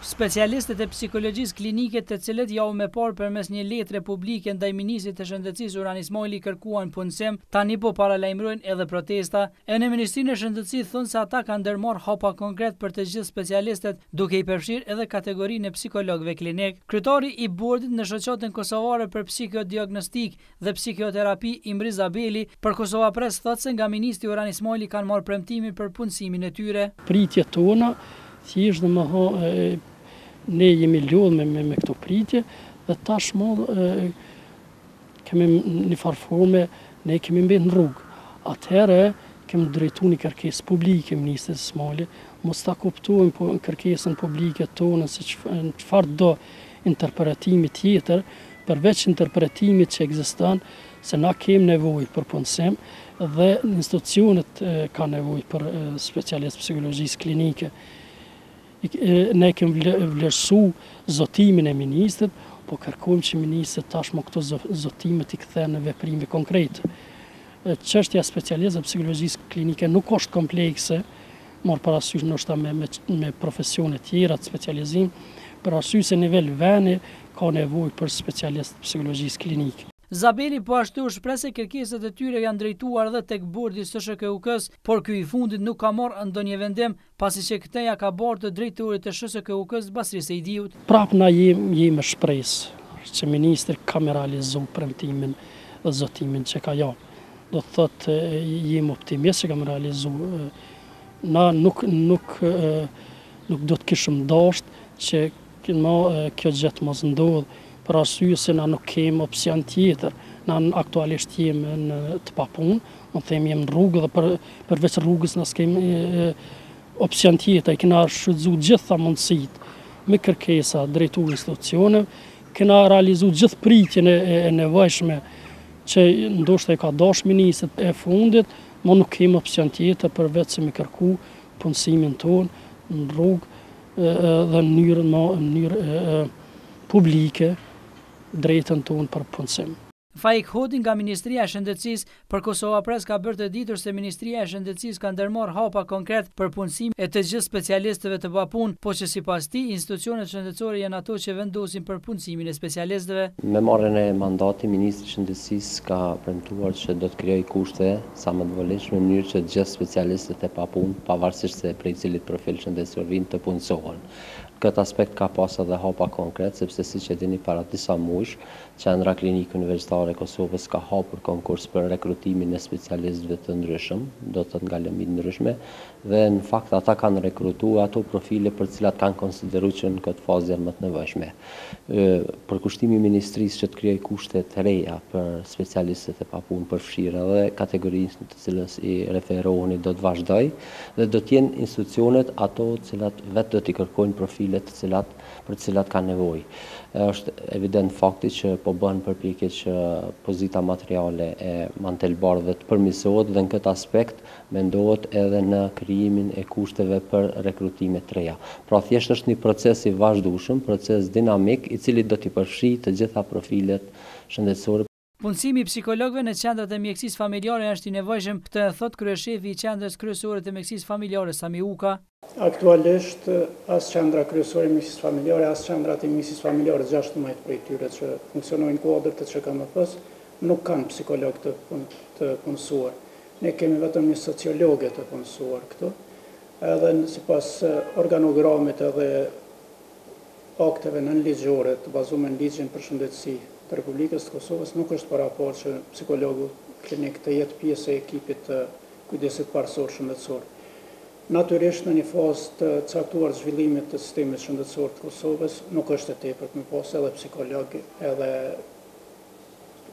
Specialistët e psikologjisë klinike, të cilët javën e parë përmes një letre publike ndaj Ministrit të Shëndetësisë Uran Ismaili kërkuan punësim, tani po paralajmërojnë edhe protesta. E në Ministrinë e Shëndetësisë thonë se ata kanë ndërmarrë hapa konkret për të gjithë specialistët, duke i përfshirë edhe kategorinë e psikologëve klinik. Kryetari i bordit në Shoqatën Kosovare për Psikodiagnostik dhe Psikoterapi Imri Zabeli për Kosova Press thotë se nga Ministri Uran Ismaili kanë marrë premtimin për punësimin e tyre. Pritjet tona thjesht ne jemi lodhur me këto pritje dhe tashmë kemi një farforme, ne kemi mbet në rrugë. Atëherë kemi drejtuar një kërkesë publike Ministrit Ismaili, mos ta kuptojmë po kërkesën publike tonë se çfarë do interpretimi tjetër, përveç interpretimit që ekziston se na kemi nevojë për punësim dhe institucionet kanë nevojë për specialistë psikologjisë klinike. Ne kemi vlerësu zotimin e ministrit, po kërkojmë që ministrit tashmë këto zotimet i kthejnë në veprime konkrete. Çështja e specialistëve psikologjisë klinike nuk është komplekse, marrë parasysh ndoshta me profesione tjera të specializim, për arsye se nivel vendi ka nevojë për specialistë psikologjisë klinike. Zabeli po ashtu shpreh se kërkesat e tyre janë drejtuar edhe tek bordi i SHKUK-s, por ky i fundit nuk ka marrë ndonjë vendim, pasi që këteja ka bërë të drejtorit të SHKUK-s Basri Sejdiut. Prapë na jemi me shpresë që ministri ka realizu premtimin dhe zotimin që ka jap. Do të thotë jemi optimist që ka realizu. Na nuk do të kishim dashur që kjo gjë mos ndodh, për arsye se na nuk kemi opsion tjetër. Na aktualisht jemi në të papunë, do të themi jemi në rrugë dhe përveç rrugës na s'kemi opsion tjetër. Kena shfrytzuar gjitha mundësitë me kërkesa drejtuar institucioneve, kena realizuar gjithë pritjen e nevojshme që ndoshta e ka dashur ministri e fundit, mo nuk kemi opsion tjetër përveç se me kërku punësimin tonë në rrugë dhe në mënyrë publike drejtën tonë për punësim. Faik Hodi nga Ministria e Shëndetësisë për Kosova Press ka bërë të ditur se Ministria e Shëndetësisë ka ndërmarrë hapa konkret për punësim e të gjithë specialistëve të papunë, po që sipas tij institucionet shëndetësore janë ato që vendosin për punësimin e specialistëve. Me marrjen e mandatit, Ministri i Shëndetësisë ka premtuar që do të krijojë kushte sa më të volitshme në mënyrë që të gjithë specialistët e papunë, pavarësisht se prej cilit profil shëndetësor vinë, të punësohen. Këtë aspekt ka pas edhe hapa konkret, sepse siç e dini para disa muajsh, Qendra Klinike Universitare e Kosovës ka hapur konkurs për rekrutimin e specialistëve të ndryshëm, do të thotë nga lëmi të ndryshme, dhe në fakt ata kanë rekrutuar ato profile për të cilat kanë konsideruar që në këtë fazë janë më të nevojshme. Përkushtimi i ministrisë që të krijojë kushte të reja për specialistët e papunë përfshirë edhe kategorinë të cilës i referoheni do të vazhdojë dhe do të jenë institucionet ato të cilat vetë do t'i kërkojnë profile për të cilat kanë nevojë. Është evident fakti që po bëhen përpjekje që pozita materiale e mantelbardhëve të përmirësohet dhe në këtë aspekt mendohet edhe në krijimin e kushteve për rekrutime të reja. Pra thjesht është një proces i vazhdueshëm, proces dinamik i cili do t'i përfshijë të gjitha profilet shëndetësore. Punësimi i psikologëve në qendrat e mjekësisë familjare është i nevojshëm, këtë e thot kryeshefi i qendrës kryesore të mjekësisë familjare Sami Uka. Aktualisht as qendra kryesore e mjekësisë familjare, as qendrat e mjekësisë familjare 16 prej tyre që funksionojnë kuadër të ÇKMF-s nuk kanë psikolog të punësuar. Ne kemi vetëm një sociologe të punësuar këtu, edhe sipas organogramit edhe akteve nënligjore të bazuar në ligjin për shëndetësi të Republikës të Kosovës nuk është paraport që psikologu klinik të jetë pjesë e ekipit të kujdesit parësor shëndetësor. Natyrisht në një fazë të caktuar zhvillimit të sistemit shëndetësor të Kosovës nuk është e tepërt me pas edhe psikolog edhe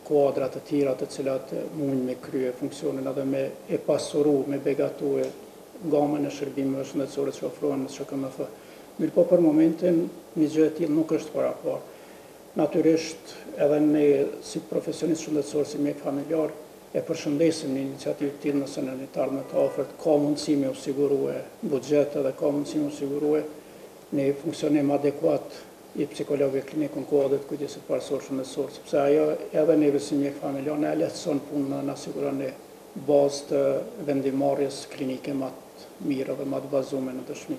kuadra të tjera të cilat mund me krye funksionin edhe me e pasuru, me begatue gamën e shërbimeve shëndetësore që ofrohen në ÇKMF. Mirë po për momentin një gjë e tillë nuk është paraport. Natyrisht edhe ne si profesionist shëndetësor, si mjek familjar, e përshëndesim një iniciativë të tillë nëse në të ardhmen të afërt ka mundësi me u sigurue buxhet edhe ka mundësi me u sigurue një funksionim adekuat i psikologëve klinikë në kuadër të kujdesit parësor shëndetësor, sepse ajo edhe neve si mjek familjar na lehtëson punën, na siguron një bazë të vendimarrjes klinike më të mirë dhe më të bazuar në dëshmi.